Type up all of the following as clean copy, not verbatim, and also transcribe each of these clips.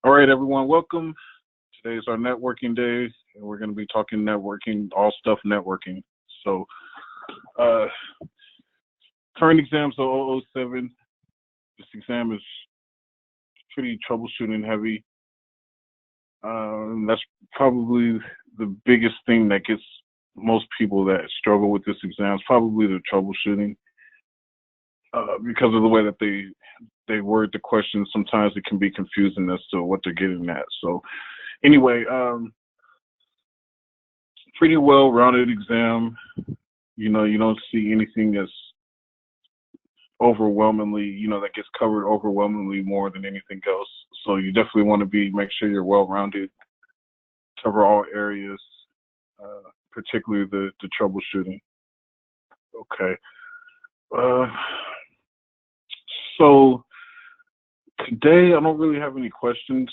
All right, everyone, welcome. Today is our networking day, and we're going to be talking networking, all stuff networking. So, current exams are 007. This exam is pretty troubleshooting heavy. That's probably the biggest thing that gets most people that struggle with this exam is probably the troubleshooting. Because of the way that they word the questions, sometimes it can be confusing as to what they're getting at. So anyway, pretty well-rounded exam. You know, you don't see anything that's overwhelmingly, that gets covered overwhelmingly more than anything else. So you definitely want to make sure you're well-rounded, cover all areas, particularly the troubleshooting. Okay. So today I don't really have any questions.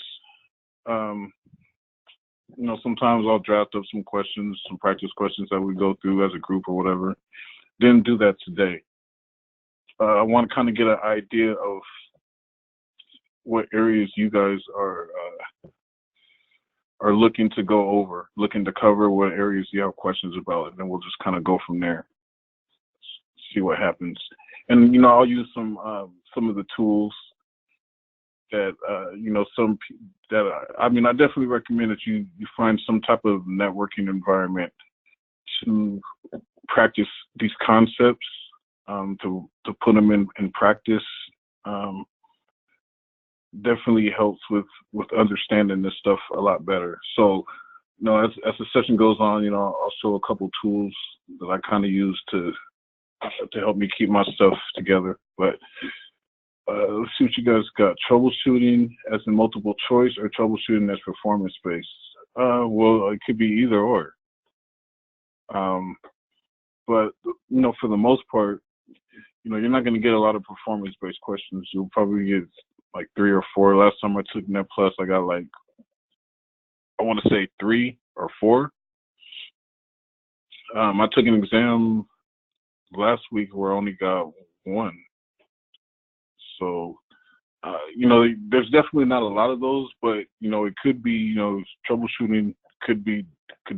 Sometimes I'll draft up some questions, some practice questions that we go through as a group or whatever. Didn't do that today. I want to kind of get an idea of what areas you guys are looking to go over, looking to cover, what areas you have questions about, and then we'll just kind of go from there, see what happens. And I'll use some of the tools that I definitely recommend that you find some type of networking environment to practice these concepts, to put them in practice. Definitely helps with understanding this stuff a lot better. So, as the session goes on, I'll show a couple tools that I kind of use to help me keep my stuff together. But let's see what you guys got. Troubleshooting as in multiple choice or troubleshooting as performance-based? Well, it could be either or. But, for the most part, you're not going to get a lot of performance-based questions. You'll probably get like 3 or 4. Last time I took Net Plus, I got I want to say 3 or 4. I took an exam last week where I only got 1. So, there's definitely not a lot of those, but, it could be, troubleshooting could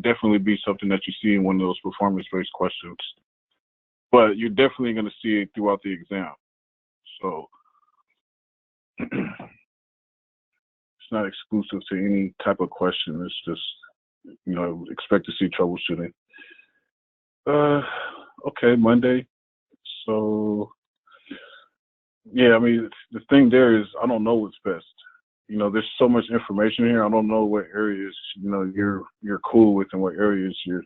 definitely be something that you see in one of those performance-based questions. But you're definitely going to see it throughout the exam. So, it's not exclusive to any type of question. It's just, expect to see troubleshooting. Okay, Monday. So, yeah, the thing there is I don't know what's best. There's so much information here. I don't know what areas, you're cool with and what areas you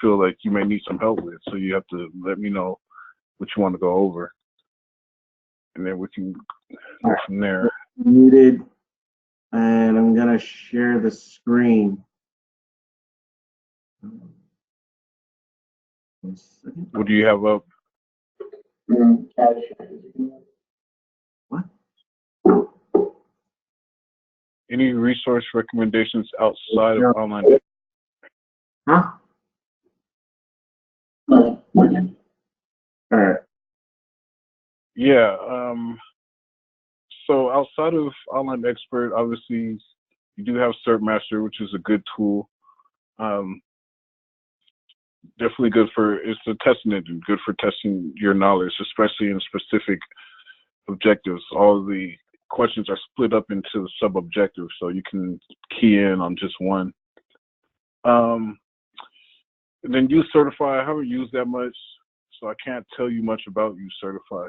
feel like you may need some help with. So you have to let me know what you want to go over. And then we can go from there. Muted, and I'm going to share the screen. What do you have up? What? Any resource recommendations outside of online? Huh? All right. Yeah. So outside of Online Expert, obviously you do have CertMaster, which is a good tool. Definitely good it's a testing engine, good for testing your knowledge, especially in specific objectives. All of the questions are split up into sub-objectives, so you can key in on just one. And then Use Certify, I haven't used that much, so I can't tell you much about Use Certify.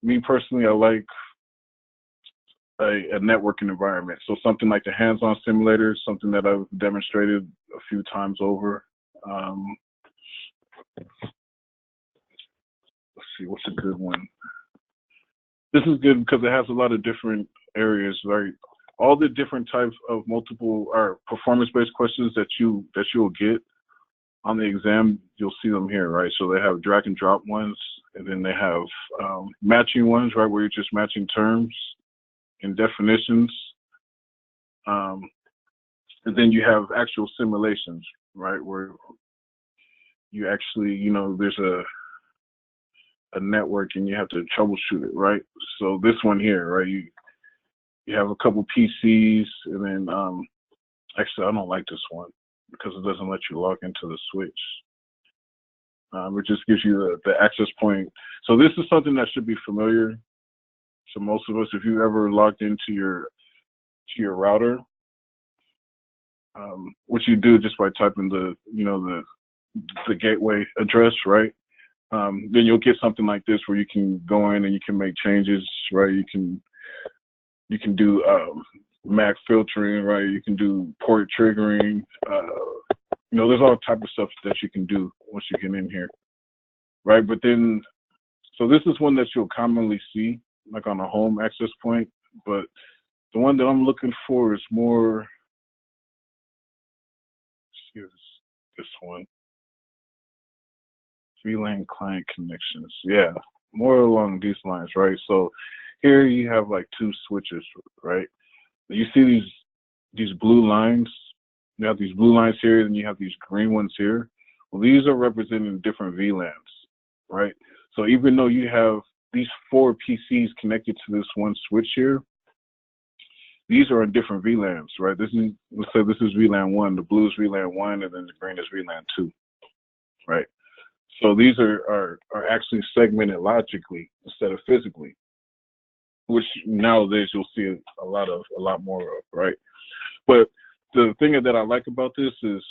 Me personally, I like a networking environment. So something like the hands-on simulator, something that I've demonstrated a few times over. Let's see, what's a good one? This is good because it has a lot of different areas, right? All the different types of multiple or performance-based questions that you'll get on the exam, you'll see them here, right? So they have drag and drop ones, and then they have matching ones, right, where you're just matching terms and definitions. And then you have actual simulations, right, where you actually, there's a network and you have to troubleshoot it, right? So this one here, right, You have a couple PCs, and then actually I don't like this one because it doesn't let you log into the switch. It just gives you the access point. So this is something that should be familiar to most of us. If you ever logged into your router, what you do just by typing the gateway address, right? Then you'll get something like this where you can go in and you can make changes, right? You can do MAC filtering, right? You can do port triggering. There's all type of stuff that you can do once you get in here, right? But then, so this is one that you'll commonly see, like on a home access point. But the one that I'm looking for is more, here's this one, VLAN client connections. Yeah, more along these lines, right? So here you have like two switches, right? You see these blue lines. You have these blue lines here, and you have these green ones here. Well, these are representing different VLANs, right? So even though you have these 4 PCs connected to this one switch here, these are in different VLANs, right? Let's say this is VLAN 1, the blue is VLAN 1, and then the green is VLAN 2, right? So these are actually segmented logically instead of physically, which nowadays you'll see a lot more of, right? But the thing that I like about this is,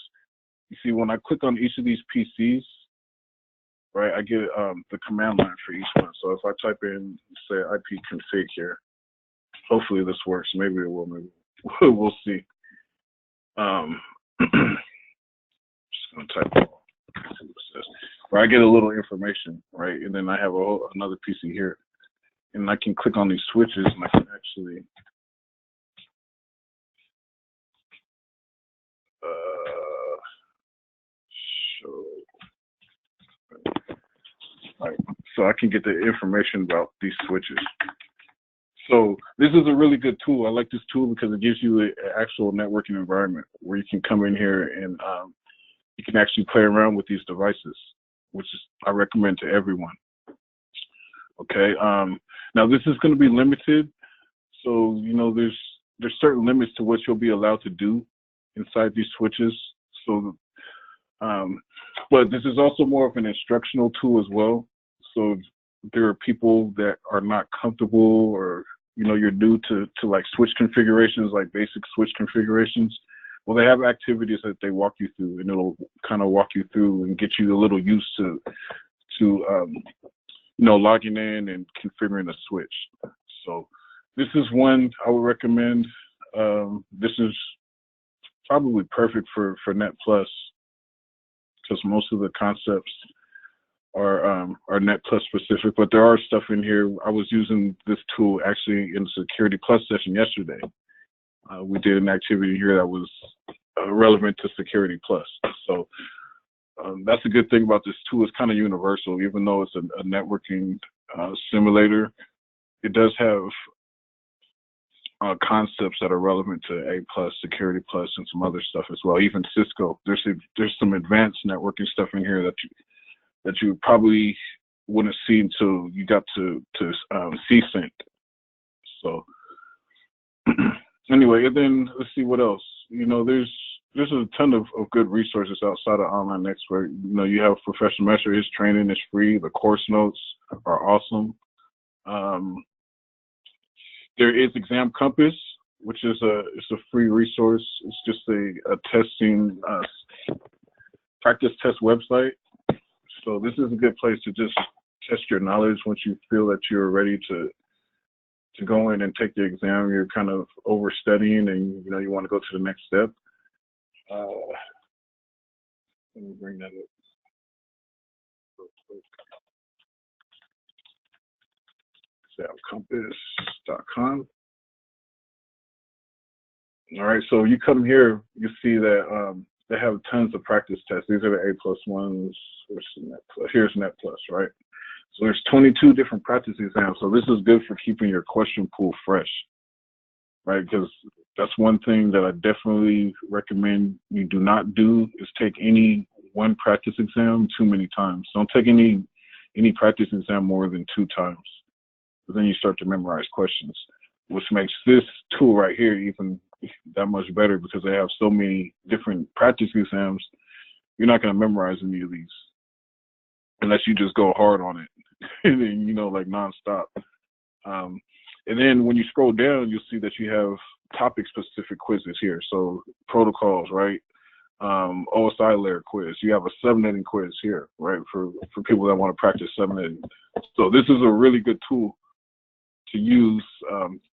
you see, when I click on each of these PCs, right, I get the command line for each one. So if I type in, say, IP config here, hopefully this works. Maybe it will. Maybe we'll see. Just gonna type all. See what it says. Where I get a little information, right, and then I have another PC here, and I can click on these switches, and I can actually show. Right. So I can get the information about these switches. So this is a really good tool. I like this tool because it gives you an actual networking environment where you can come in here and you can actually play around with these devices, which is I recommend to everyone. Okay. Now this is going to be limited, so there's certain limits to what you'll be allowed to do inside these switches. So, but this is also more of an instructional tool as well. So there are people that are not comfortable, or you're new to like switch configurations, like basic switch configurations. Well, they have activities that they walk you through, and it'll kind of walk you through and get you a little used to logging in and configuring a switch. So this is one I would recommend. This is probably perfect for Net Plus, because most of the concepts are Net Plus specific, but there are stuff in here. I was using this tool actually in the Security Plus session yesterday. We did an activity here that was relevant to Security Plus. So that's a good thing about this tool. It's kind of universal, even though it's a networking simulator. It does have concepts that are relevant to A Plus, Security Plus, and some other stuff as well. Even Cisco. There's some advanced networking stuff in here that you probably wouldn't see until you got to CSync. So anyway, and then let's see what else. There's a ton of good resources outside of Online Expert. You have Professional Mesher. His training is free. The course notes are awesome. There is Exam Compass, which is it's a free resource. It's just a testing practice test website. So this is a good place to just test your knowledge once you feel that you're ready to go in and take the exam. You're kind of overstudying, and you want to go to the next step. Let me bring that up real quick. Examcompass.com. All right, so you come here, you see that they have tons of practice tests. These are the A+ ones. Here's Net Plus, right? So there's 22 different practice exams. So this is good for keeping your question pool fresh, right? Because that's one thing that I definitely recommend you do not do, is take any one practice exam too many times. Don't take any practice exam more than 2 times. But then you start to memorize questions. which makes this tool right here even that much better because they have so many different practice exams. You're not going to memorize any of these unless you just go hard on it, and then, like nonstop. And then when you scroll down, you'll see that you have topic-specific quizzes here. So protocols, right? OSI layer quiz. You have a subnetting quiz here, right? For people that want to practice subnetting. So this is a really good tool to use.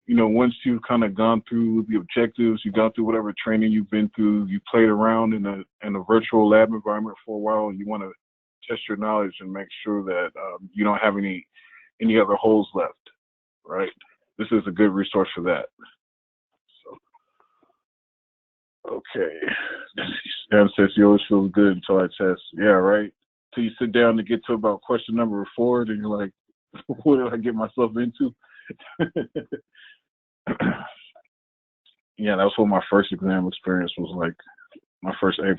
Once you've kind of gone through the objectives, you've gone through whatever training you've been through, you played around in a virtual lab environment for a while, and you want to test your knowledge and make sure that you don't have any other holes left, right? This is a good resource for that. So, okay. Sam says you always feel good until I test. Yeah, right. Till you sit down to get to about question number 4, then you're like, what did I get myself into? Yeah, that was what my first exam experience was like. My first A+.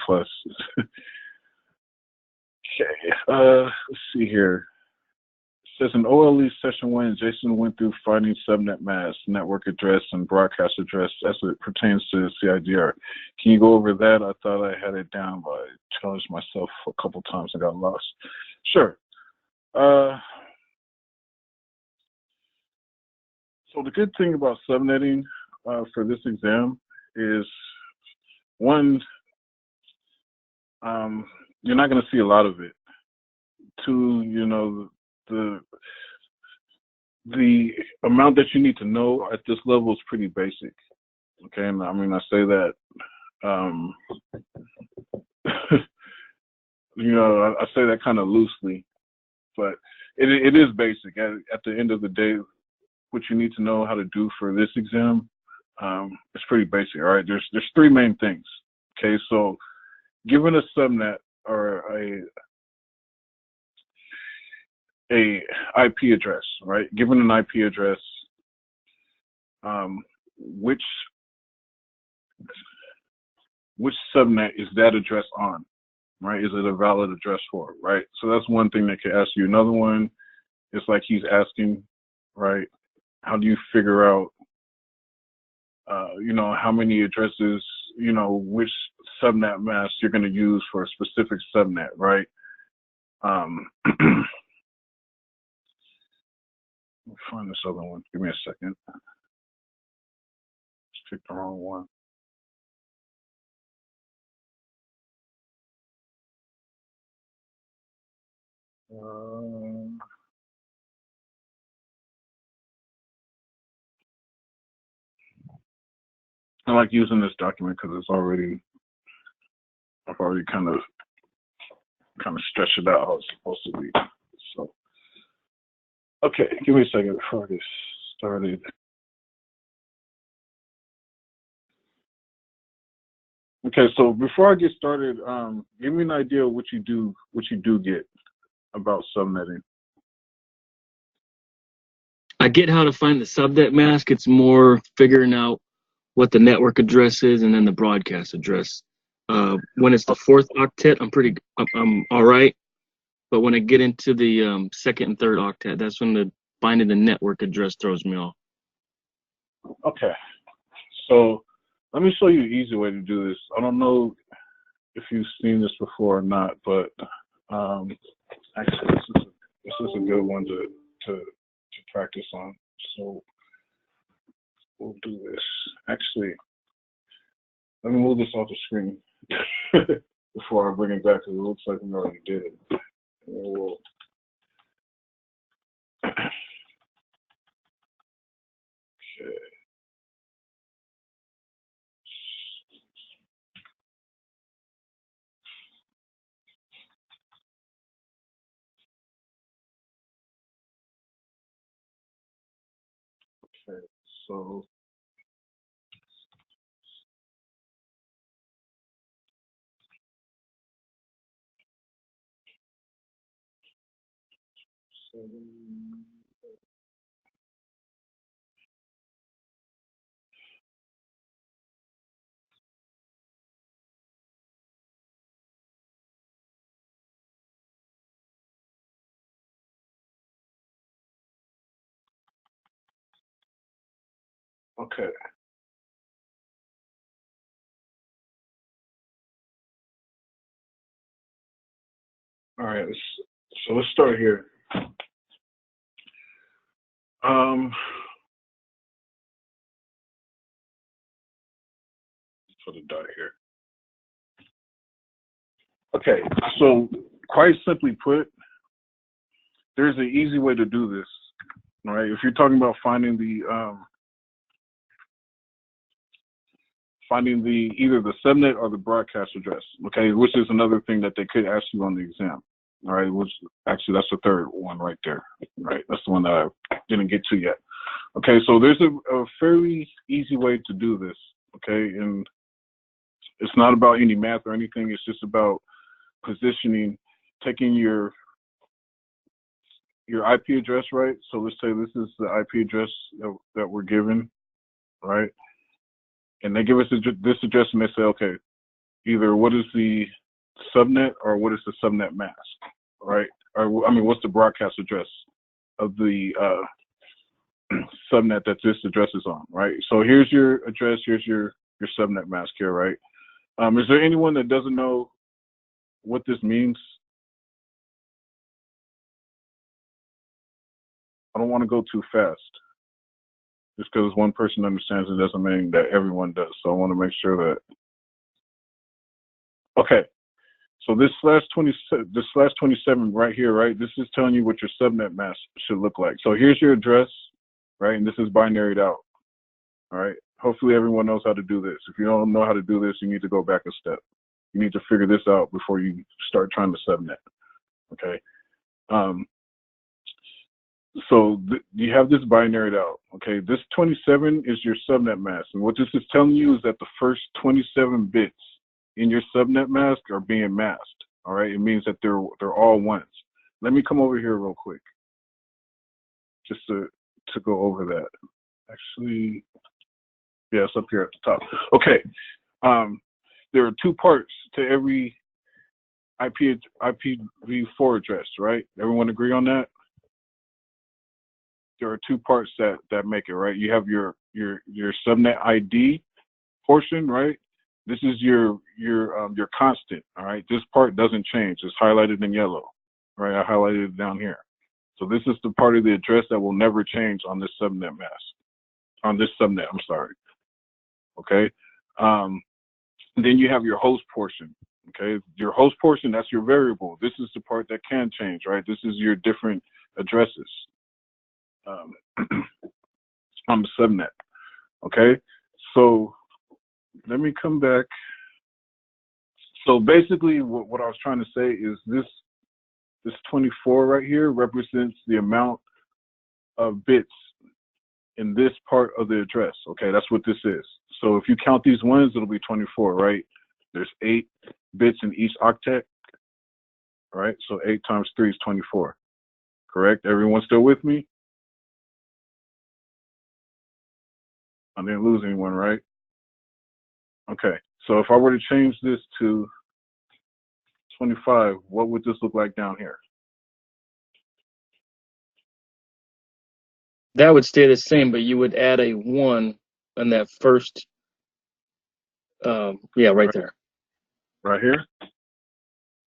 Okay, let's see here. It says in OLE session 1, Jason went through finding subnet mask, network address, and broadcast address as it pertains to CIDR. Can you go over that? I thought I had it down, but I challenged myself a couple times and got lost. Sure. So the good thing about subnetting for this exam is, one, you're not going to see a lot of it. 2, the amount that you need to know at this level is pretty basic. Okay, and I mean, I say that, I say that kind of loosely, but it is basic. At the end of the day, what you need to know how to do for this exam, it's pretty basic. All right, there's 3 main things. Okay, so given a subnet or a IP address, right? Given an IP address, which subnet is that address on, right? Is it a valid address for it, right? So that's one thing they could ask you. Another one is like he's asking, right? How do you figure out, how many addresses, which subnet mask you're going to use for a specific subnet, right? Let me find this other one. Give me a second. Just picked the wrong one. I like using this document because I've already kind of stretched it out how it's supposed to be. So, okay, give me a second before I get started. Okay, so before I get started, give me an idea of what you do get about subnetting. I get how to find the subnet mask. It's more figuring out what the network address is and then the broadcast address. When it's the 4th octet, I'm all right. But when I get into the 2nd and 3rd octet, that's when finding the network address throws me off. Okay, so let me show you an easy way to do this. I don't know if you've seen this before or not, but actually this is a good one to practice on. So we'll do this. Actually, let me move this off the screen before I bring it back, because it looks like we already did it. We'll, okay. Okay, so Okay. All right. So let's start here. For the dot here. Okay. So quite simply put, there's an easy way to do this. All right. If you're talking about finding the either the subnet or the broadcast address, okay, which is another thing that they could ask you on the exam. All right, which actually that's the third one right there. Right, that's the one that I didn't get to yet. Okay, so there's a fairly easy way to do this. Okay, and it's not about any math or anything. It's just about positioning, taking your IP address, right? So let's say this is the IP address that we're given, right? And they give us this address and they say, okay, either what is the subnet or what is the subnet mask, right? Or I mean, what's the broadcast address of the subnet that this address is on, right? So here's your address, here's your subnet mask here, right? Is there anyone that doesn't know what this means? I don't want to go too fast. Just because one person understands it doesn't mean that everyone does. So I want to make sure that. Okay. So this /27 right here, right? This is telling you what your subnet mask should look like. So here's your address, right? And this is binaried out. All right. Hopefully everyone knows how to do this. If you don't know how to do this, you need to go back a step. You need to figure this out before you start trying to subnet. Okay. So you have this binaried out. Okay. This 27 is your subnet mask. And what this is telling you is that the first 27 bits in your subnet mask are being masked. All right. It means that they're all ones. Let me come over here real quick, just to go over that. Actually, yeah, it's up here at the top. Okay. There are two parts to every IPv4 address, right? Everyone agree on that? There are two parts that make it, right? You have your subnet ID portion, right? This is your constant, all right? This part doesn't change. It's highlighted in yellow, right? I highlighted it down here. So this is the part of the address that will never change on this subnet mask. On this subnet, I'm sorry. Okay. Then you have your host portion. Okay. Your host portion, that's your variable. This is the part that can change, right? This is your different addresses on the subnet. Okay. So let me come back. So basically what I was trying to say is this 24 right here represents the amount of bits in this part of the address. Okay, that's what this is. So if you count these ones, it'll be 24, right? There's 8 bits in each octet, right? So 8 times 3 is 24, correct? Everyone still with me? I didn't lose anyone, right? Okay, so if I were to change this to 25, what would this look like down here? That would stay the same, but you would add a 1 on that first, yeah, right there. Right here?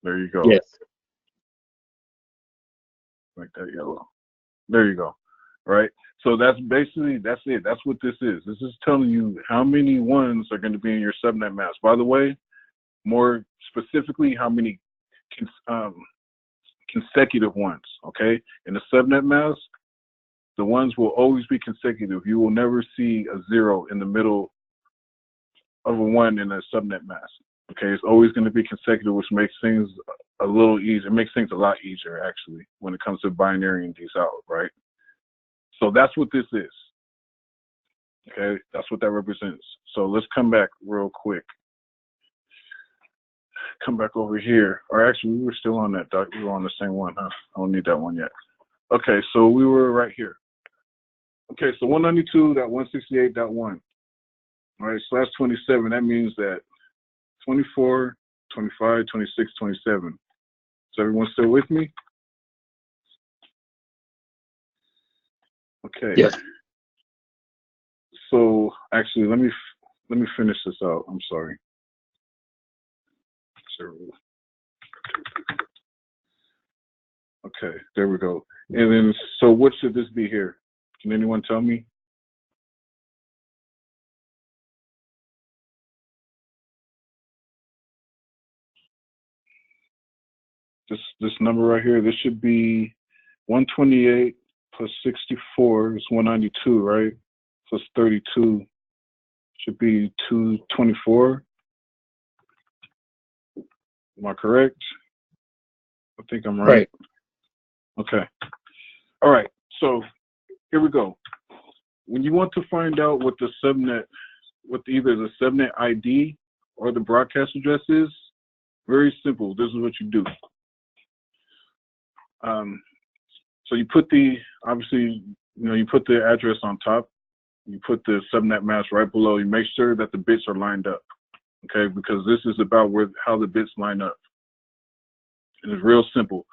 There you go. Yes. Like that yellow. There you go. Right? So that's it. That's what this is. This is telling you how many ones are going to be in your subnet mask. By the way, more specifically, how many consecutive ones, okay? In the subnet mask, the ones will always be consecutive. You will never see a 0 in the middle of a 1 in a subnet mask, okay? It's always going to be consecutive, which makes things a little easier. It makes things a lot easier, actually, when it comes to binarying these out, right? So that's what this is, okay? That's what that represents. So let's come back real quick. Come back over here. Or actually, we were still on that, Doc. We were on the same one, huh? I don't need that one yet. Okay, so we were right here. Okay, so 192.168.1. All right, /27, that means that 24, 25, 26, 27. Is everyone still with me? Okay. Yes. So Actually, let me finish this out. I'm sorry. Okay, there we go. And then, so what should this be here? Can anyone tell me? This number right here, this should be 128 plus 64 is 192, right? Plus 32 should be 224. Am I correct? I think I'm right. Okay. All right. So here we go. When you want to find out what the subnet, what either the subnet ID or the broadcast address is, very simple. This is what you do. So you put obviously, you put the address on top. You put the subnet mask right below. You make sure that the bits are lined up, okay? Because this is about how the bits line up. And it's real simple.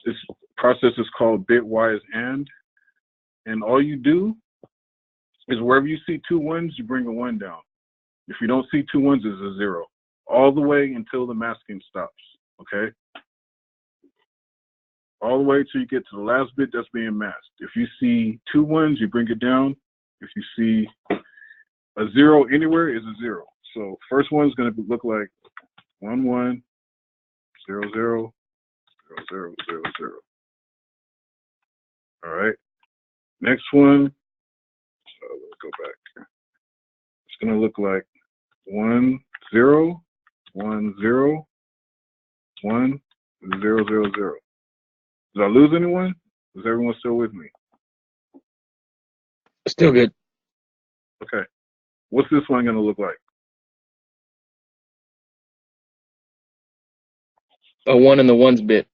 This process is called Bitwise and all you do is wherever you see 2 ones, you bring a 1 down. If you don't see 2 ones, it's a 0, all the way until the masking stops, okay? All the way till you get to the last bit that's being masked. If you see 2 ones, you bring it down. If you see a 0 anywhere, it's a 0. So first one's going to look like 1 1 0 0 0 0 0 0. All right. Next one. Let's go back. It's going to look like 1 0 1 0 1 0 0 0. Did I lose anyone? Is everyone still with me? Still good. Okay. What's this one going to look like? A 1 in the ones bit.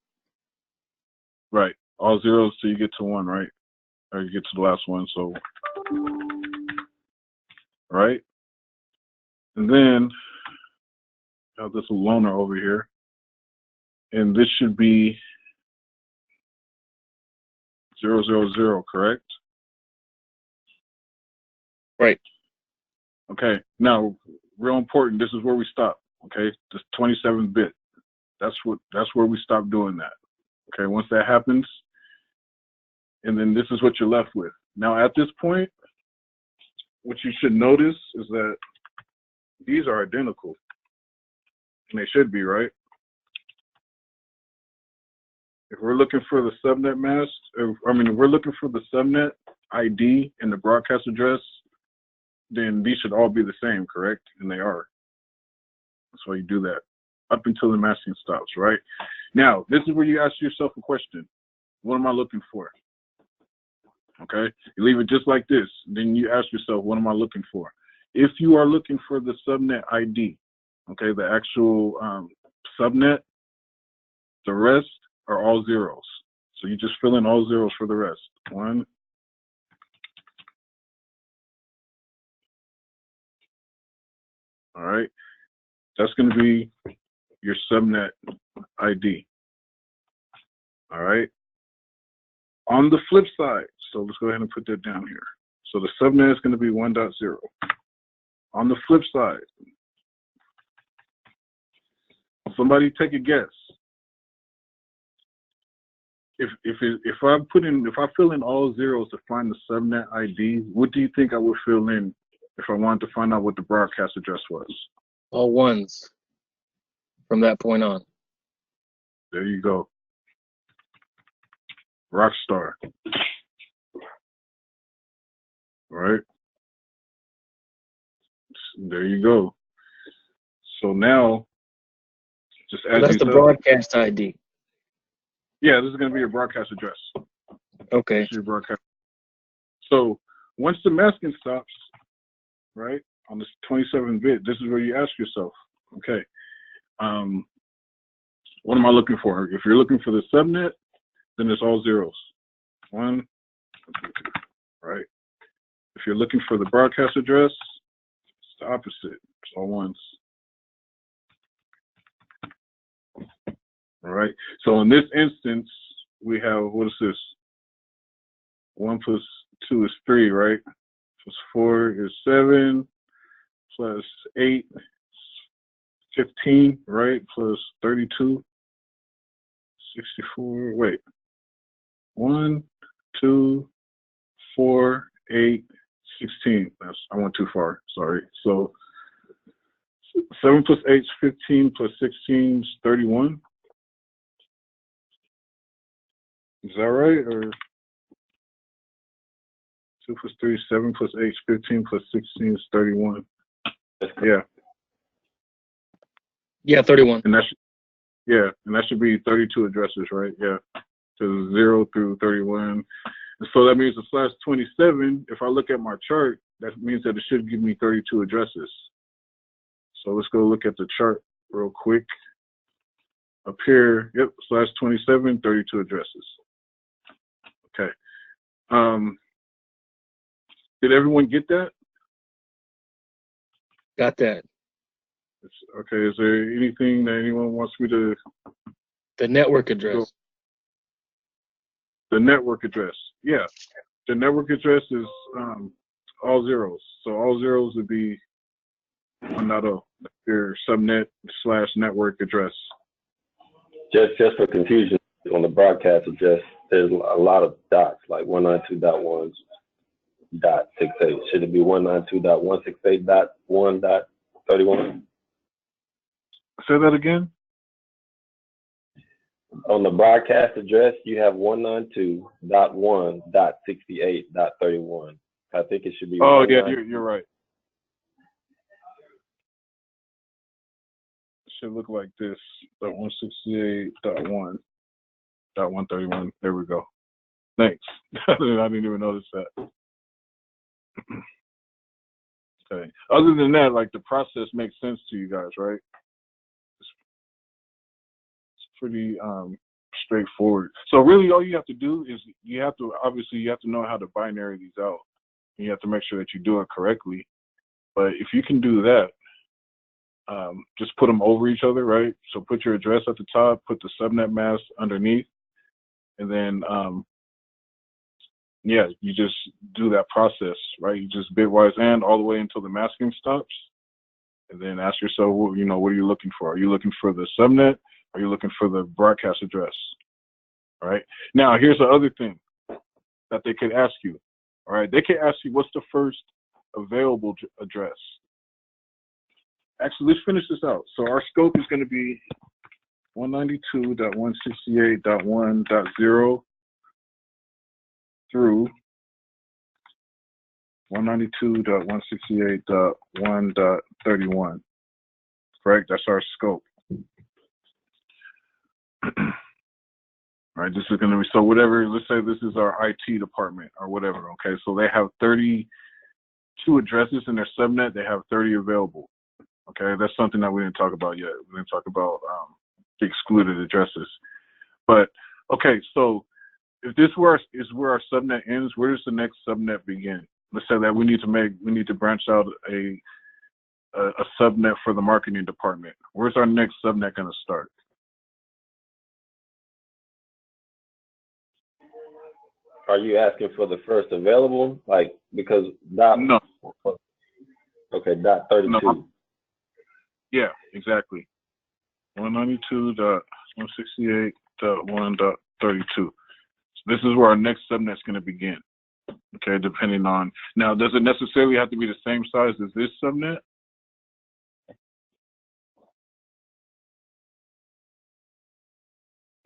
Right. All zeros till you get to 1, right? Or you get to the last one. So, right. And then I have this loner over here. And this should be 0 0 0, correct? Right. Okay. Now, real important. This is where we stop. Okay. This 27 bit. That's where we stop doing that. Okay. Once that happens, and then this is what you're left with. Now, at this point, what you should notice is that these are identical, and they should be, right? If we're looking for the subnet mask, if we're looking for the subnet ID and the broadcast address, then these should all be the same, correct? And they are. That's why you do that up until the masking stops, right? Now, this is where you ask yourself a question. What am I looking for? Okay, you leave it just like this. Then you ask yourself, what am I looking for? If you are looking for the subnet ID, okay, the actual subnet, the rest are all zeros. So you just fill in all zeros for the rest. 1. All right, that's going to be your subnet ID. All right. On the flip side, so let's go ahead and put that down here. So the subnet is going to be 1.0. On the flip side, somebody take a guess. If I fill in all zeros to find the subnet ID, what do you think I would fill in if I wanted to find out what the broadcast address was? All ones from that point on. There you go. Rockstar. All right. There you go. So now, just add That's the broadcast ID. Yeah, this is going to be your broadcast address. Okay. Your broadcast. So once the masking stops, right, on this 27-bit, this is where you ask yourself, okay, what am I looking for? If you're looking for the subnet, then it's all zeros. 1, 2, 3, right? If you're looking for the broadcast address, it's the opposite. It's all ones. All right. So in this instance, we have, what is this? 1 plus 2 is 3, right? plus 4 is 7, plus 8, 15, right? Plus 32, 64. Wait, 1, 2, 4, 8, 16. I went too far. Sorry. So 7 plus 8 is 15, plus 16 is 31. Is that right? Or 2 plus 3 is 7, plus 8 is 15, plus 16 is 31. Yeah. Yeah, 31. And that should be 32 addresses, right? Yeah. So 0 through 31. And so that means the slash 27, if I look at my chart, that means that it should give me 32 addresses. So let's go look at the chart real quick. Up here, yep, slash 27, 32 addresses. Okay. Did everyone get that? Got that. Okay, is there anything that anyone wants me to? The network address. The network address, yeah. The network address is all zeros. So all zeros would be 1.0, your subnet / network address. Just for confusion, on the broadcast address, there's a lot of dots, like 192.1.68. Should it be 192.168.1.31? Say that again? On the broadcast address, you have 192.1.68.31. I think it should be. Oh, yeah, you're right. It should look like this, 168.1.131. There we go. Thanks. I didn't even notice that. Okay. Other than that, like the process makes sense to you guys, right? It's pretty straightforward. So really all you have to do is you have to know how to binary these out. You have to make sure that you do it correctly. But if you can do that, just put them over each other, right? So put your address at the top, put the subnet mask underneath, and then yeah, you just do that process, right? You just bitwise and all the way until the masking stops, and then ask yourself, what are you looking for? Are you looking for the subnet? Are you looking for the broadcast address? All right. Now, here's the other thing that they could ask you. All right. They could ask you, what's the first available address? Actually, let's finish this out. So our scope is going to be 192.168.1.0 through 192.168.1.31. Correct? That's our scope. All right, this is going to be, so whatever, let's say this is our IT department or whatever, okay? So they have 32 addresses in their subnet. They have 30 available, okay? That's something that we didn't talk about yet. We didn't talk about the excluded addresses. But, okay, so if this is where our subnet ends, where does the next subnet begin? Let's say that we need to branch out a subnet for the marketing department. Where's our next subnet going to start? Are you asking for the first available? Like, because dot. No. Okay, dot 32. No. Yeah, exactly. 192.168.1.32. So this is where our next subnet is going to begin. Okay, depending on, now, does it necessarily have to be the same size as this subnet?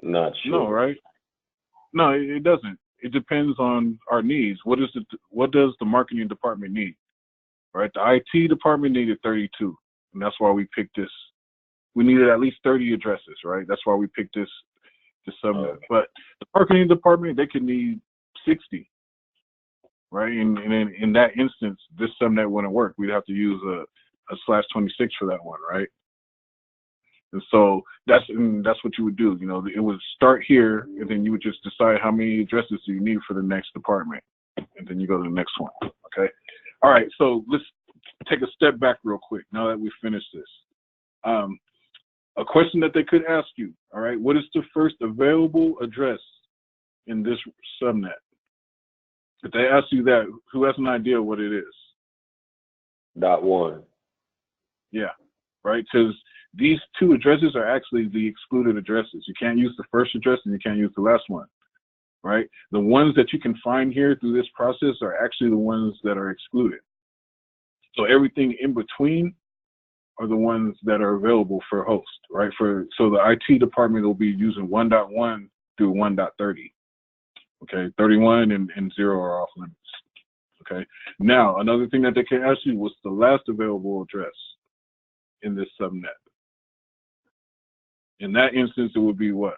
Not sure. No, right? No, it doesn't. It depends on our needs. What does the marketing department need? Right? The IT department needed 32, and that's why we picked this. We needed at least 30 addresses, right? That's why we picked this subnet. Okay. But the marketing department, they could need 60, right? And in that instance, this subnet wouldn't work. We'd have to use a /26 for that one, right? And so that's what you would do. It would start here, and then you would just decide how many addresses do you need for the next department, and then you go to the next one. Okay. All right. So let's take a step back real quick. Now that we've finished this, a question that they could ask you. All right. What is the first available address in this subnet? If they ask you that, who has an idea what it is? .1. Yeah, right? Because these two addresses are actually the excluded addresses. You can't use the first address and you can't use the last one, right? The ones that you can find here through this process are actually the ones that are excluded. So everything in between are the ones that are available for host, right? So the IT department will be using 1.1 through 1.30. Okay, 31 and 0 are off limits. Okay. Now, another thing that they can ask you, what's the last available address in this subnet? In that instance, it would be what?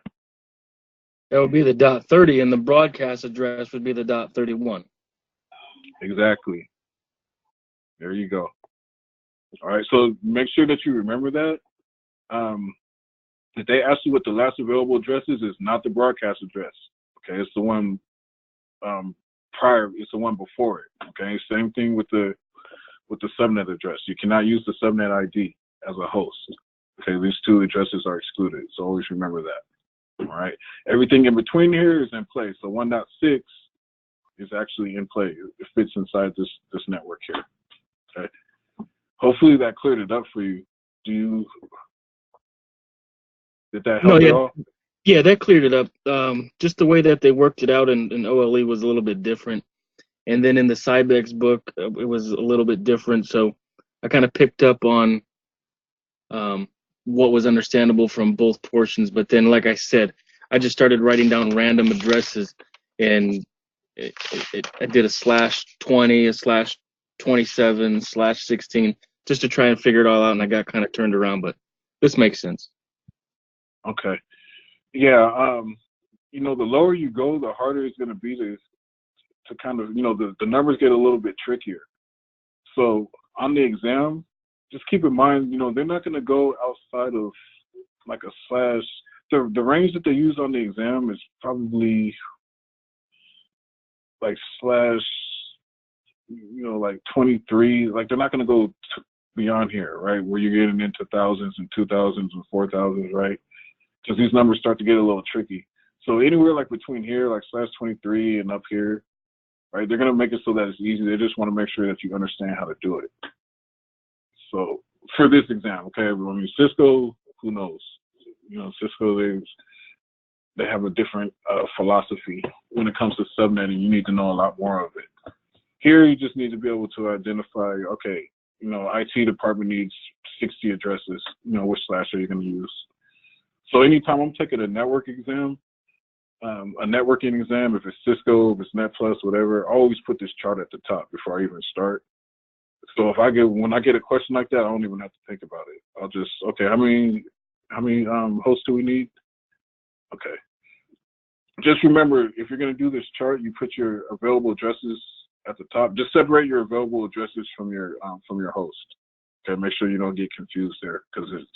That would be the .30, and the broadcast address would be the .31. Exactly. There you go. All right, so make sure that you remember that. If they ask you what the last available address is, it's not the broadcast address. Okay, it's the one prior. It's the one before it. Okay, same thing with the subnet address. You cannot use the subnet ID as a host. Okay, these two addresses are excluded. So always remember that. All right. Everything in between here is in place. So 1.6 is actually in play. It fits inside this network here. Okay. Hopefully that cleared it up for you. Did that help at all? Yeah, that cleared it up. Just the way that they worked it out in OLE was a little bit different. And then in the Cybex book, it was a little bit different. So I kind of picked up on what was understandable from both portions. But then, like I said, I just started writing down random addresses, and I did a /20, a /27, /16, just to try and figure it all out. And I got kind of turned around, but this makes sense. Okay. Yeah. The lower you go, the harder it's going to be to kind of, the numbers get a little bit trickier. So on the exam, just keep in mind, they're not going to go outside of like a slash. The range that they use on the exam is probably like slash, like 23. Like they're not going to go beyond here, right? Where you're getting into thousands and 2000s and 4000s, right? Because these numbers start to get a little tricky. So anywhere like between here, like /23 and up here, right? They're going to make it so that it's easy. They just want to make sure that you understand how to do it. So for this exam, okay, everyone, Cisco, who knows? Cisco, they have a different philosophy when it comes to subnetting. You need to know a lot more of it. Here, you just need to be able to identify, okay, IT department needs 60 addresses. Which slash are you going to use? So anytime I'm taking a network exam, a networking exam, if it's Cisco, if it's NetPlus, whatever, I always put this chart at the top before I even start. So when I get a question like that, I don't even have to think about it. I'll just, okay, how many hosts do we need? Okay. Just remember, if you're going to do this chart, you put your available addresses at the top. Just separate your available addresses from your host. Okay, make sure you don't get confused there, because it's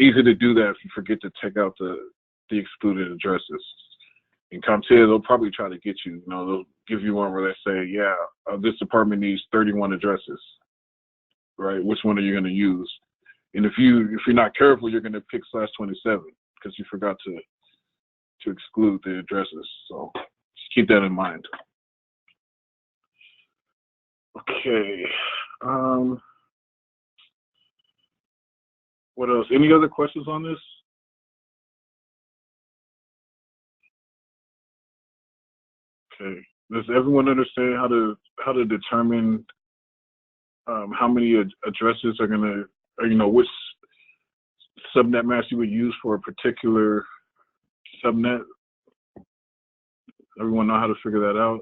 easy to do that if you forget to take out the excluded addresses. In CompTIA, they'll probably try to get you. They'll give you one where they say, yeah, this department needs 31 addresses, right? Which one are you going to use? And if you're not careful, you're going to pick /27 because you forgot to exclude the addresses. So just keep that in mind. Okay. What else? Any other questions on this? Okay. Does everyone understand how to determine how many addresses are going to, which subnet mask you would use for a particular subnet? Everyone know how to figure that out?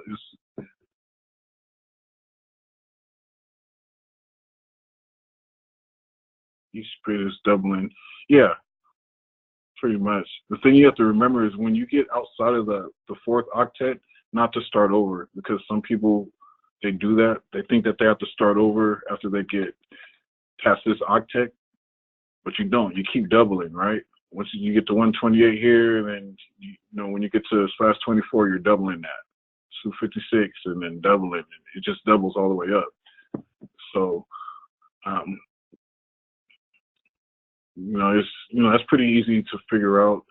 Each bit is doubling. Yeah, pretty much. The thing you have to remember is when you get outside of the fourth octet, not to start over, because some people, they do that. They think that they have to start over after they get past this octet, but you don't. You keep doubling, right? Once you get to 128 here, and then when you get to /24, you're doubling that. 256, and then doubling. It just doubles all the way up. So, that's pretty easy to figure out.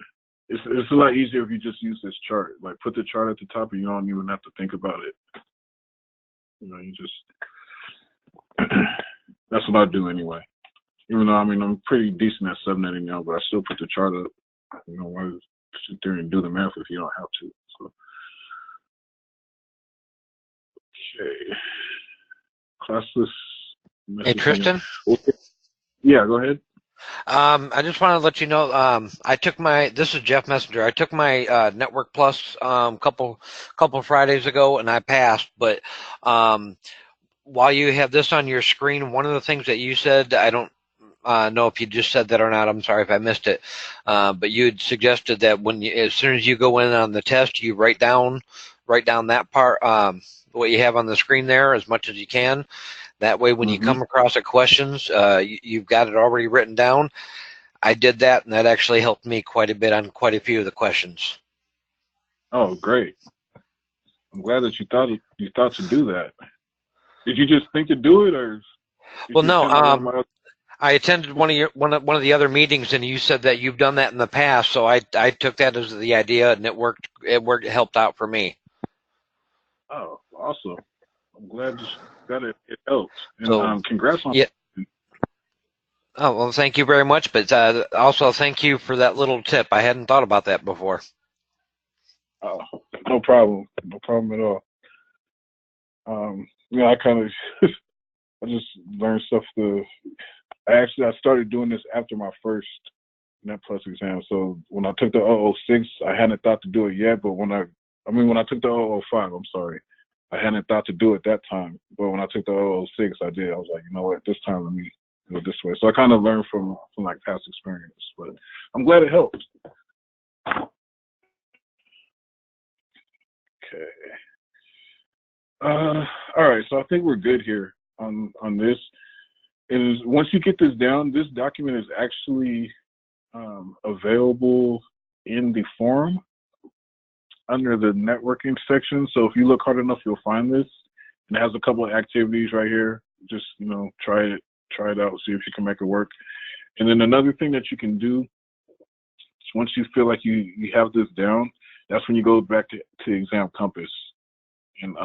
It's a lot easier if you just use this chart. Like put the chart at the top, and you don't even have to think about it. You know, you just that's what I do anyway. Even though I mean I'm pretty decent at subnetting now, but I still put the chart up. You know, why sit there and do the math if you don't have to? So, okay, classless Hey, messaging. Tristan. Yeah, go ahead. I just want to let you know, I took this is Jeff Messenger. I took my Network Plus couple Fridays ago, and I passed. But while you have this on your screen, one of the things that you said, I don't know if you just said that or not. I'm sorry if I missed it. But you had suggested that as soon as you go in on the test, you write down that part, what you have on the screen there, as much as you can. That way, when you come across a questions, you've got it already written down. I did that, and that actually helped me quite a bit on quite a few of the questions. Oh, great! I'm glad that you thought to do that. Did you just think to do it, or did Well, you no, attend one of my other? I attended one of the other meetings, and you said that you've done that in the past. So I took that as the idea, and it worked. It helped out for me. Oh, awesome! I'm glad that it helped, and So, congrats on. yeah. Oh, well, thank you very much. But also, thank you for that little tip. I hadn't thought about that before. Oh, no problem. No problem at all. You know, I kind of, I just learned stuff I started doing this after my first Net Plus exam. So when I took the 006, I hadn't thought to do it yet, but when I took the 005, I'm sorry, I hadn't thought to do it that time. But when I took the 006, I did. I was like, you know what, this time let me do it this way. So I kind of learned from like past experience, but I'm glad it helped. Okay. All right, so I think we're good here on this. Once you get this down, this document is actually available in the forum under the networking section. So if you look hard enough, you'll find this. And it has a couple of activities right here. Just, you know, try it out, see if you can make it work. And then another thing that you can do is once you feel like you have this down, that's when you go back to Exam Compass and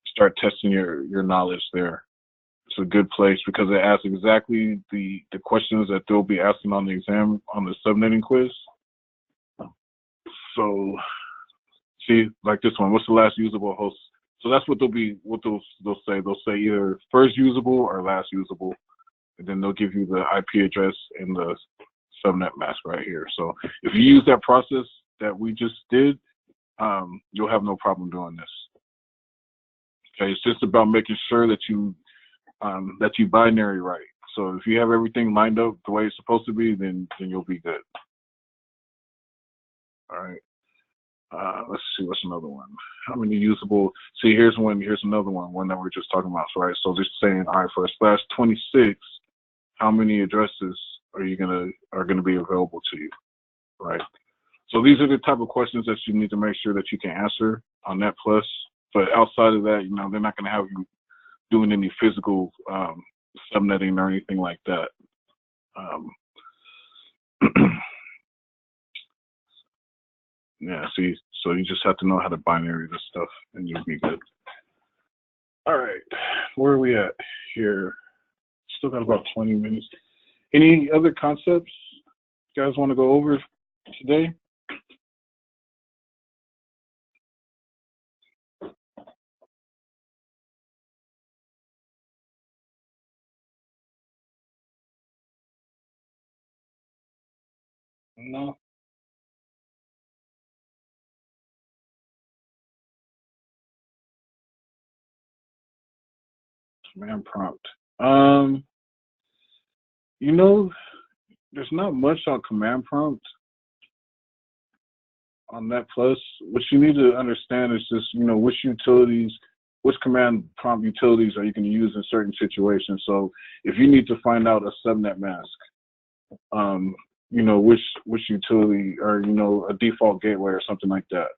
start testing your knowledge there. It's a good place because it asks exactly the questions that they'll be asking on the exam on the subnetting quiz. So see, like this one, what's the last usable host? So that's what they'll say. They'll say either first usable or last usable, and then they'll give you the IP address and the subnet mask right here. So if you use that process that we just did, you'll have no problem doing this. Okay, it's just about making sure that you binary right. So if you have everything lined up the way it's supposed to be, then you'll be good. All right. Let's see, what's another one? How many usable? See, here's another one that we're just talking about. So, right. So just saying, all right, for /26, how many addresses are gonna be available to you, right? So these are the type of questions that you need to make sure that you can answer on Net Plus. But outside of that, you know, they're not gonna have you doing any physical subnetting or anything like that. Yeah, see, so you just have to know how to binary this stuff and you'll be good. All right, where are we at here? Still got about 20 minutes. Any other concepts you guys want to go over today? No. Command prompt. You know, there's not much on command prompt on Net Plus. What you need to understand is just, you know, which command prompt utilities are you going to use in certain situations. So if you need to find out a subnet mask, you know, which utility, or, you know, a default gateway or something like that,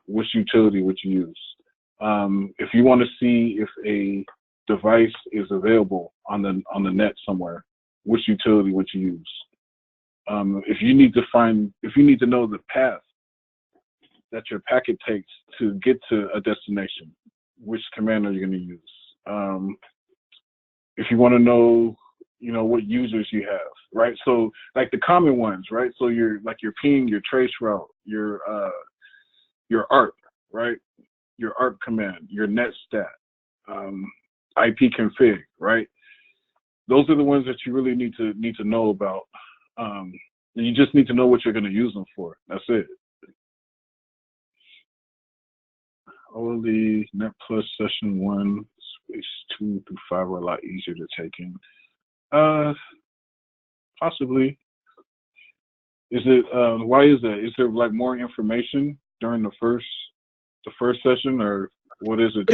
which utility would you use? If you want to see if a device is available on the net somewhere, which utility would you use? If you need to know the path that your packet takes to get to a destination, which command are you going to use? If you want to know, what users you have, right? So like the common ones, right? So your ping, your trace route, your ARP, right? Your ARP command, your netstat, IP config, right? Those are the ones that you really need to know about. And you just need to know what you're going to use them for. That's it. OLE Net Plus session 1, space 2 through 5 are a lot easier to take in. Possibly. Is it? Why is that? Is there like more information during the first session, or what is it?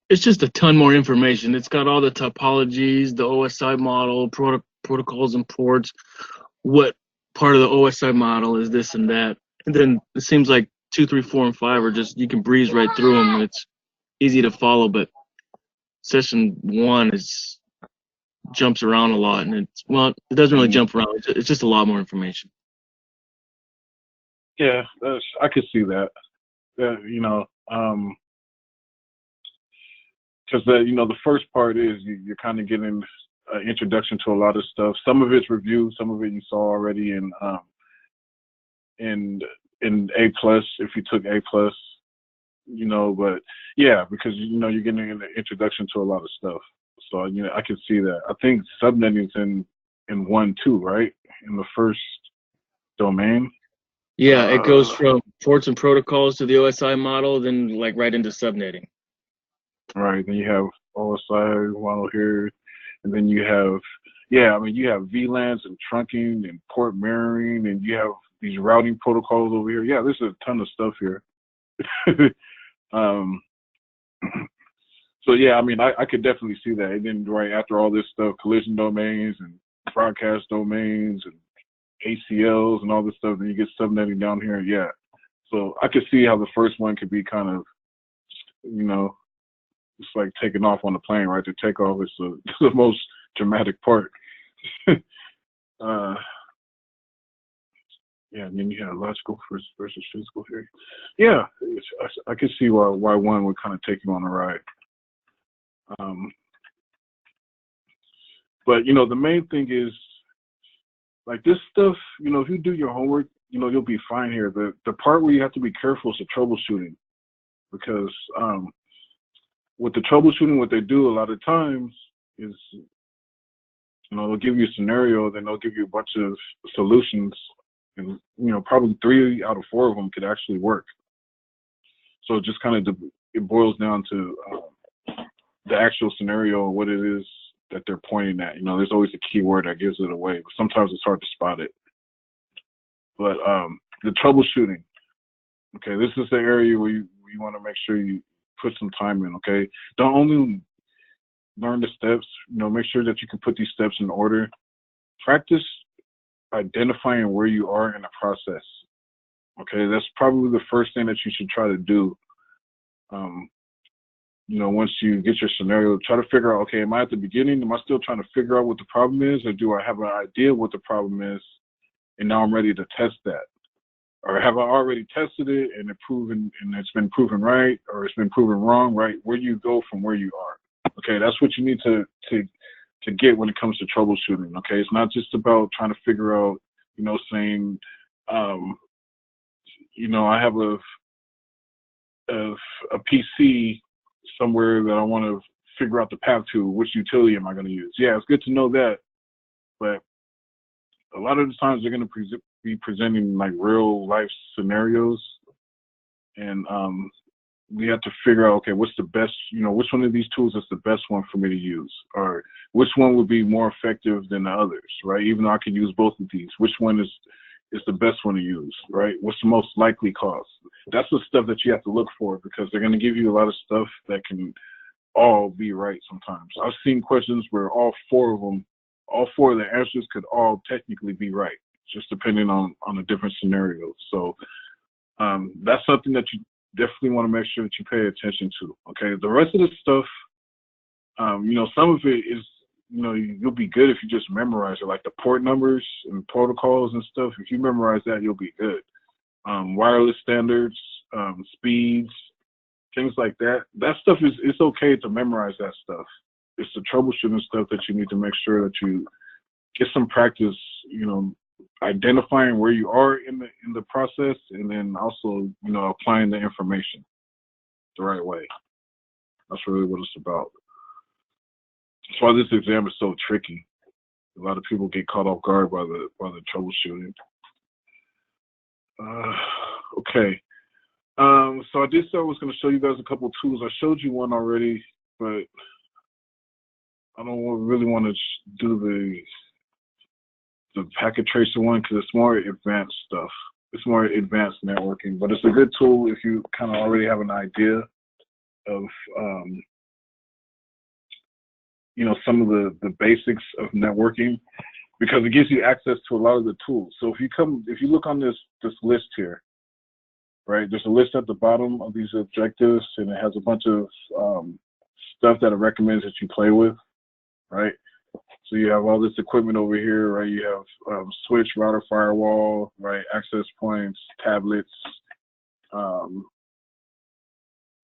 It's just a ton more information. It's got all the topologies, the OSI model, protocols and ports. What part of the OSI model is this and that? And then it seems like 2, 3, 4, and 5 are just, you can breeze right through them. It's easy to follow, but session 1 jumps around a lot, and it doesn't really jump around. It's just a lot more information. Yeah, I could see that. Because the first part is you're kind of getting an introduction to a lot of stuff. Some of it's review, some of it you saw already in A plus if you took A plus, but yeah, because you're getting an introduction to a lot of stuff. So I can see that. I think subnetting's in 1 too, right? In the first domain. Yeah, it goes from ports and protocols to the OSI model, then like right into subnetting. Right. Then you have OSI model here, and then you have you have VLANs and trunking and port mirroring, and you have these routing protocols over here. Yeah, there's a ton of stuff here. So yeah, I could definitely see that. And then right after all this stuff, collision domains and broadcast domains and ACLs and all this stuff, then you get subnetting down here. Yeah. So I could see how the first one could be kind of, it's like taking off on the plane, right? The takeoff is the most dramatic part. Yeah, and then you have logical versus physical here. Yeah, I could see why one would kind of take you on a ride. But the main thing is like this stuff. If you do your homework, you'll be fine here. The part where you have to be careful is the troubleshooting, because with the troubleshooting, what they do a lot of times is, they'll give you a scenario, then they'll give you a bunch of solutions, and probably 3 out of 4 of them could actually work. So it just kind of it boils down to the actual scenario, what it is that they're pointing at. There's always a keyword that gives it away, but sometimes it's hard to spot it. But the troubleshooting, okay, this is the area where you want to make sure you put some time in. Okay, don't only learn the steps, make sure that you can put these steps in order. Practice identifying where you are in the process. Okay, that's probably the first thing that you should try to do. Once you get your scenario, try to figure out, okay, am I at the beginning? Am I still trying to figure out what the problem is? Or do I have an idea what the problem is, and now I'm ready to test that? Or have I already tested it and it's been proven right, or it's been proven wrong, right? Where do you go from where you are? Okay, that's what you need to get when it comes to troubleshooting. Okay, it's not just about trying to figure out, saying, I have a PC somewhere that I want to figure out the path to. Which utility am I going to use? Yeah, it's good to know that, but a lot of the times they're going to be presenting like real life scenarios, and we have to figure out, okay, what's the best, which one of these tools is the best one for me to use, or which one would be more effective than the others, right? Even though I can use both of these, which one is the best one to use, right? What's the most likely cost? That's the stuff that you have to look for, because they're going to give you a lot of stuff that can all be right sometimes. I've seen questions where all 4 of the answers could all technically be right, just depending on the different scenarios. So that's something that you definitely want to make sure that you pay attention to. Okay, the rest of the stuff, some of it is, you'll be good if you just memorize it, like the port numbers and protocols and stuff. If you memorize that, you'll be good. Wireless standards, speeds, things like that. That stuff it's okay to memorize that stuff. It's the troubleshooting stuff that you need to make sure that you get some practice, identifying where you are in the process, and then also, applying the information the right way. That's really what it's about. That's why this exam is so tricky. A lot of people get caught off guard by the troubleshooting. Okay. So I did say I was going to show you guys a couple tools. I showed you one already, but I don't really want to do the packet tracer one because it's more advanced stuff. It's more advanced networking, but it's a good tool if you kind of already have an idea of, some of the basics of networking, because it gives you access to a lot of the tools. So if you look on this list here, right, there's a list at the bottom of these objectives, and it has a bunch of stuff that it recommends that you play with, right? So you have all this equipment over here, right? You have switch, router, firewall, right? Access points, tablets.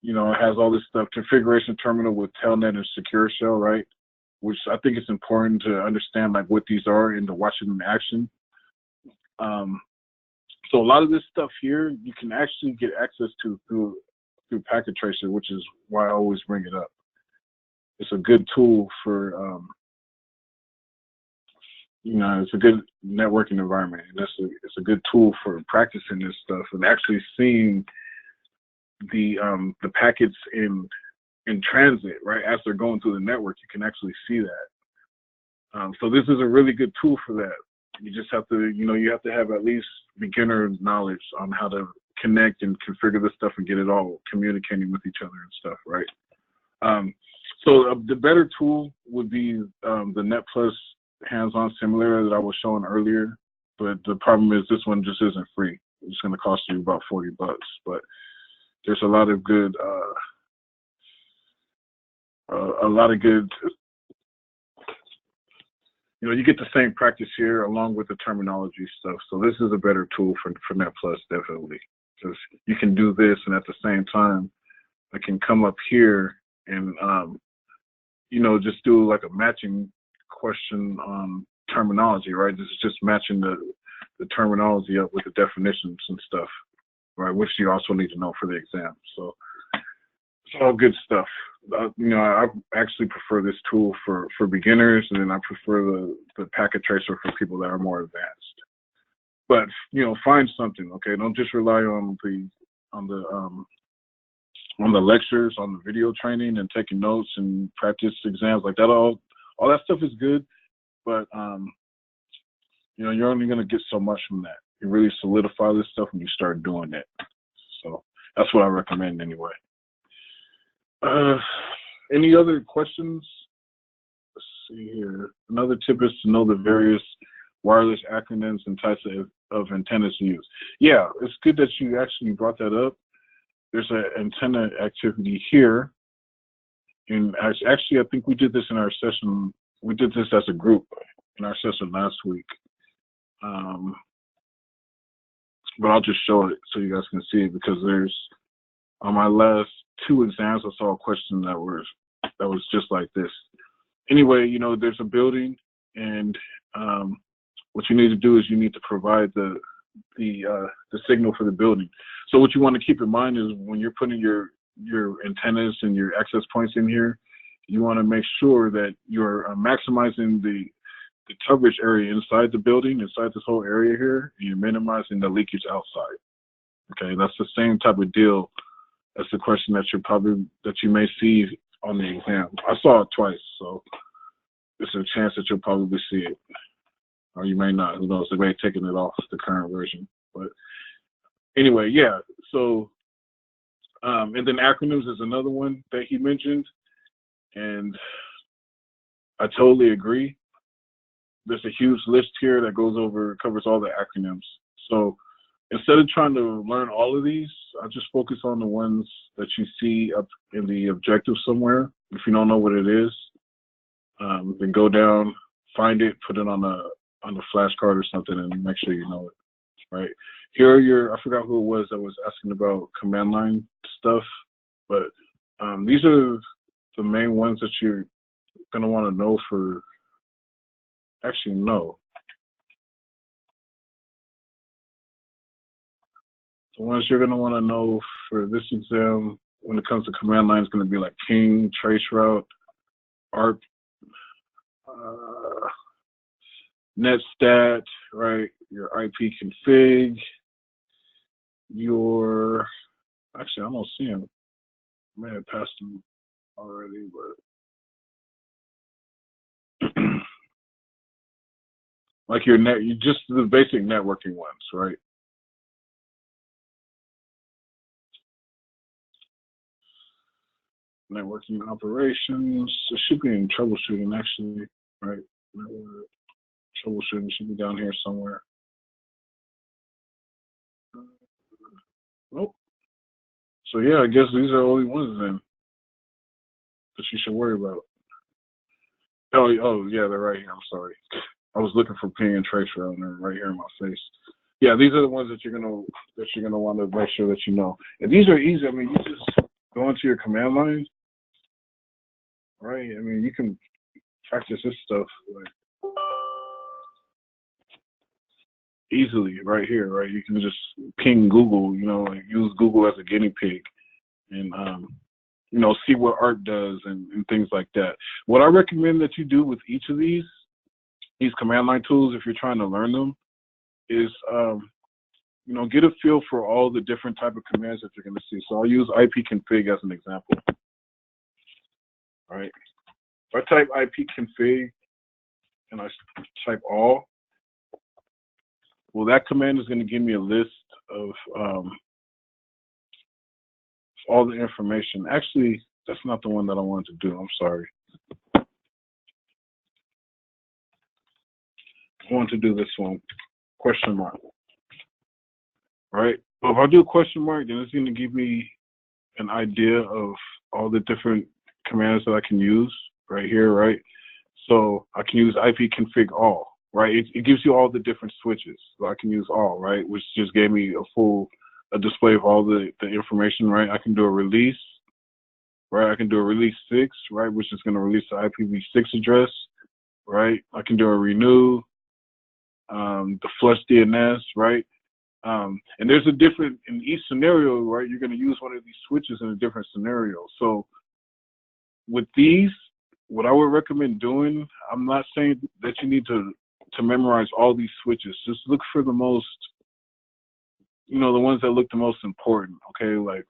It has all this stuff. Configuration terminal with telnet and secure shell, right? Which I think it's important to understand like what these are and to watch it in action. So a lot of this stuff here you can actually get access to through Packet Tracer, which is why I always bring it up. It's a good tool for it's a good networking environment, and it's a good tool for practicing this stuff and actually seeing the packets in transit, right? As they're going through the network, you can actually see that. So this is a really good tool for that. You just have to, you have to have at least beginner knowledge on how to connect and configure this stuff and get it all communicating with each other and stuff, right? So the better tool would be the NetPlus hands-on simulator that I was showing earlier, but the problem is this one just isn't free. It's going to cost you about $40, but there's a lot of good, you get the same practice here along with the terminology stuff. So this is a better tool for NetPlus, definitely, because you can do this, and at the same time, I can come up here and, just do like a matching question on terminology, right? This is just matching the terminology up with the definitions and stuff, right? Which you also need to know for the exam. So it's all good stuff. I actually prefer this tool for beginners, and then I prefer the Packet Tracer for people that are more advanced. But find something, okay? Don't just rely on the lectures, on the video training, and taking notes and practice exams like that. All that stuff is good, but you're only going to get so much from that. You really solidify this stuff when you start doing it. So that's what I recommend anyway. Any other questions? Let's see here. Another tip is to know the various wireless acronyms and types of antennas to use. Yeah, it's good that you actually brought that up. There's an antenna activity here. And actually, I think we did this in our session. We did this as a group in our session last week. But I'll just show it so you guys can see it, because there's, on my last 2 exams, I saw a question that was just like this. Anyway, there's a building, and what you need to do is you need to provide the signal for the building. So what you want to keep in mind is when you're putting your antennas and your access points in here, you want to make sure that you're maximizing the coverage area inside the building, inside this whole area here, and you're minimizing the leakage outside. Okay, that's the same type of deal. That's the question that you may see on the exam. I saw it twice, so there's a chance that you'll probably see it, or you may not. Who knows? They may have taken it off the current version. But anyway, yeah. So, and then acronyms is another one that he mentioned, and I totally agree. There's a huge list here that covers all the acronyms. So instead of trying to learn all of these, I just focus on the ones that you see up in the objective somewhere. If you don't know what it is, then go down, find it, put it on a flashcard or something, and make sure you know it. Right? Here are I forgot who it was that was asking about command line stuff, But these are the main ones that you're going to want to know for, actually, no. The ones you're going to want to know for this exam when it comes to command line is going to be like ping, traceroute, ARP, netstat, right? Your IP config, your, actually, I don't see them. I may have passed them already, but like your just the basic networking ones, right? Networking operations. It should be in troubleshooting, actually, right? Troubleshooting should be down here somewhere. Nope. So yeah, I guess these are the only ones then that you should worry about. Oh yeah, they're right here. I'm sorry. I was looking for ping and traceroute, and they're right here in my face. Yeah, these are the ones that you're gonna want to make sure that you know. And these are easy. I mean, you just go into your command line, right? I mean, you can practice this stuff like easily right here, right? You can just ping Google, you know, like use Google as a guinea pig, and you know, see what ARP does and things like that. What I recommend that you do with each of these command line tools, if you're trying to learn them, is you know, get a feel for all the different type of commands that you're going to see. So I'll use IP config as an example. All right. If I type IP config and I type all, well, that command is going to give me a list of all the information. Actually, that's not the one that I wanted to do. I'm sorry. I want to do this one, question mark. Right? So if I do a question mark, then it's going to give me an idea of all the different commands that I can use right here, right? So I can use IP config all, right? It gives you all the different switches. So I can use all, right? Which just gave me a display of all the information, right? I can do a release, right? I can do a release 6, right? Which is going to release the IPv6 address, right? I can do a renew, the flush DNS, right? And there's a different, in each scenario, right, you're going to use one of these switches in a different scenario. So with these, what I would recommend doing, I'm not saying that you need to memorize all these switches. Just look for the most, you know, the ones that look the most important, okay, like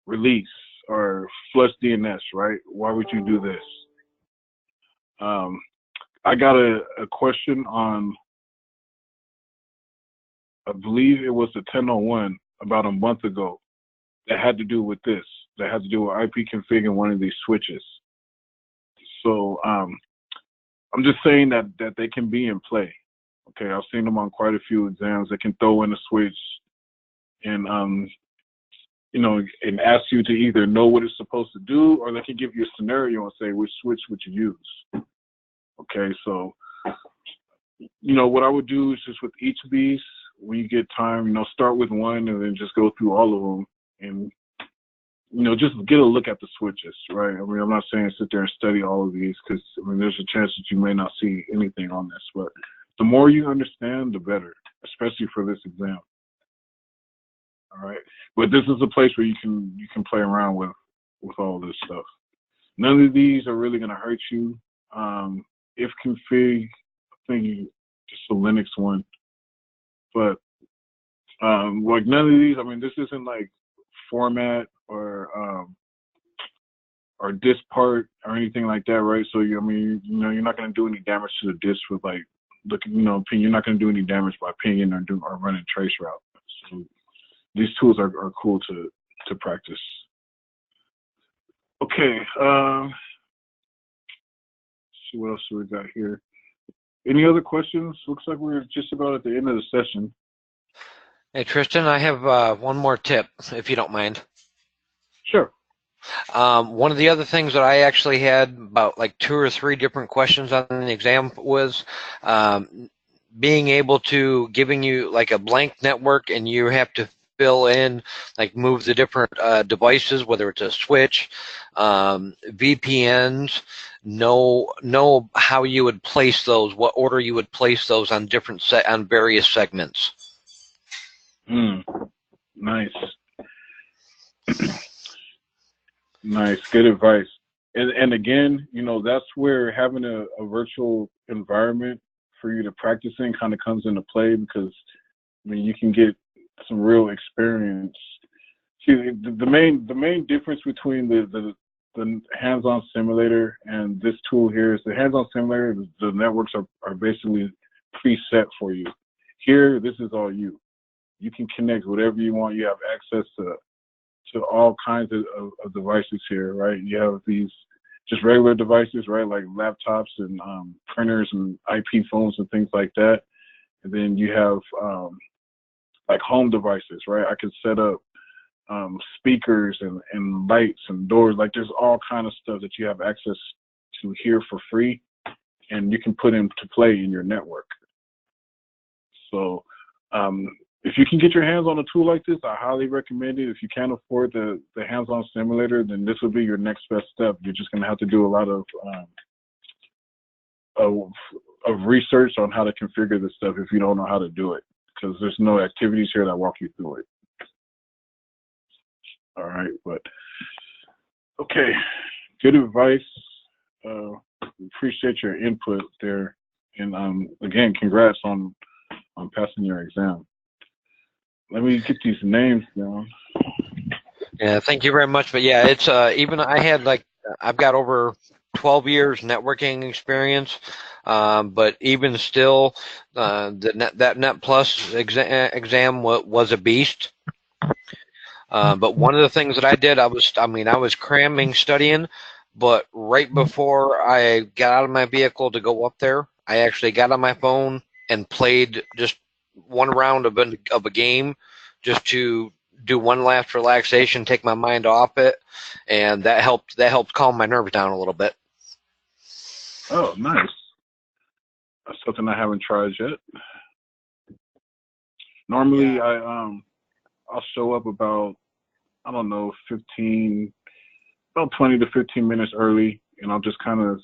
release or flush DNS, right? Why would you do this? I got a question on, I believe it was the 1001 about a month ago that had to do with this. That had to do with IP config in one of these switches. So I'm just saying that they can be in play. Okay, I've seen them on quite a few exams. They can throw in a switch and you know, and ask you to either know what it's supposed to do, or they can give you a scenario and say which switch would you use. Okay, so you know what I would do is just with each of these, when you get time, you know, start with one and then just go through all of them and, you know, just get a look at the switches, right? I mean, I'm not saying sit there and study all of these because, I mean, there's a chance that you may not see anything on this, but the more you understand, the better, especially for this exam. All right, but this is a place where you can play around with all this stuff. None of these are really going to hurt you. If config, I think just a Linux one. But like none of these, I mean, this isn't like format or disk part or anything like that, right? So I mean, you know, you're not going to do any damage to the disk with like looking, you know, you're not going to do any damage by pinging or running traceroute. So these tools are cool to practice. Okay, see what else we got here. Any other questions? Looks like we're just about at the end of the session. Hey, Tristan, I have one more tip, if you don't mind. Sure. One of the other things that I actually had about like 2 or 3 different questions on the exam was being able to giving you like a blank network and you have to fill in, like move the different devices, whether it's a switch, VPNs, know how you would place those, what order you would place those on on various segments. Nice. Nice. Good advice. And again, you know, that's where having a virtual environment for you to practice in kind of comes into play, because I mean you can get some real experience. See, the main difference between the hands-on simulator and this tool here is the hands-on simulator, the networks are basically preset for you. Here, this is all you. You can connect whatever you want. You have access to all kinds of devices here, right? You have these just regular devices, right, like laptops and printers and IP phones and things like that. And then you have like home devices, right? I could set up speakers and lights and doors. Like there's all kind of stuff that you have access to here for free, and you can put into play in your network. So if you can get your hands on a tool like this, I highly recommend it. If you can't afford the hands-on simulator, then this will be your next best step. You're just going to have to do a lot of research on how to configure this stuff if you don't know how to do it, because there's no activities here that walk you through it. All right, but okay, good advice. Appreciate your input there, and again, congrats on passing your exam. Let me get these names down. Yeah, thank you very much. But yeah, it's even I've got over 12 years networking experience, but even still, that Net Plus exam was a beast. But one of the things that I did, I was cramming, studying, but right before I got out of my vehicle to go up there, I actually got on my phone and played just one round of a game, just to do one last relaxation, take my mind off it, and that helped calm my nerves down a little bit. Oh, nice. That's something I haven't tried yet. Normally, yeah. I'll show up about, I don't know, about 20 to 15 minutes early, and I'll just kind of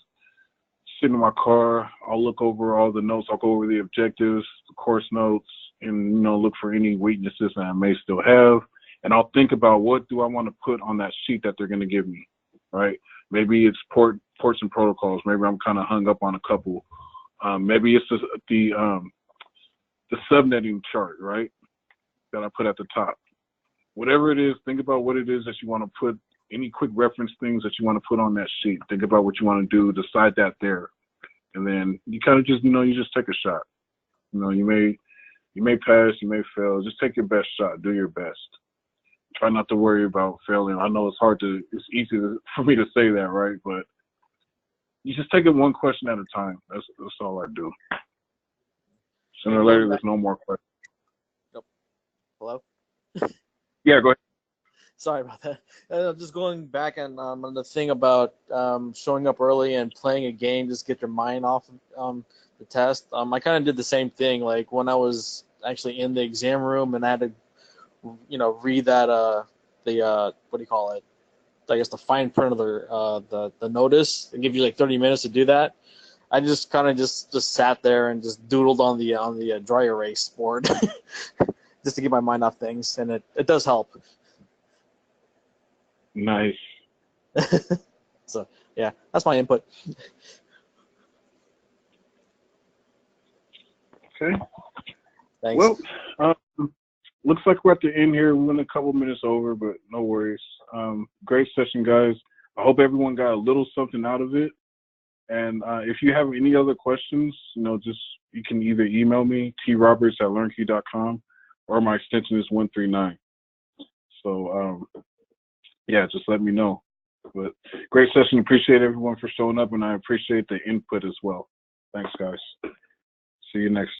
sit in my car. I'll look over all the notes. I'll go over the objectives, the course notes, and look for any weaknesses that I may still have. And I'll think about what do I want to put on that sheet that they're going to give me, right? Maybe it's ports and protocols. Maybe I'm kind of hung up on a couple. Maybe it's the subnetting chart, right, that I put at the top. Whatever it is, think about what it is that you want to put, any quick reference things that you want to put on that sheet. Think about what you want to do, decide that there. And then you kind of just, you just take a shot. You may pass, you may fail. Just take your best shot. Do your best. Try not to worry about failing. I know it's easy for me to say that, right? But you just take it one question at a time. That's all I do. Sooner or later, there's no more questions. Nope. Hello? Yeah, go ahead. Sorry about that. Just going back on the thing about showing up early and playing a game, just get your mind off the test. I kind of did the same thing. Like when I was actually in the exam room and I had to, read that what do you call it? I guess the fine print of the notice. They give you like 30 minutes to do that. I just kind of just sat there and just doodled on the dry erase board just to get my mind off things, and it does help. Nice. So yeah, that's my input. Okay. Thanks. Well, looks like we're at the end here. We went a couple minutes over, but no worries. Great session, guys. I hope everyone got a little something out of it. And if you have any other questions, you can either email me, troberts@learnkey.com, or my extension is 139. So, yeah, just let me know. But great session. Appreciate everyone for showing up, and I appreciate the input as well. Thanks, guys. See you next.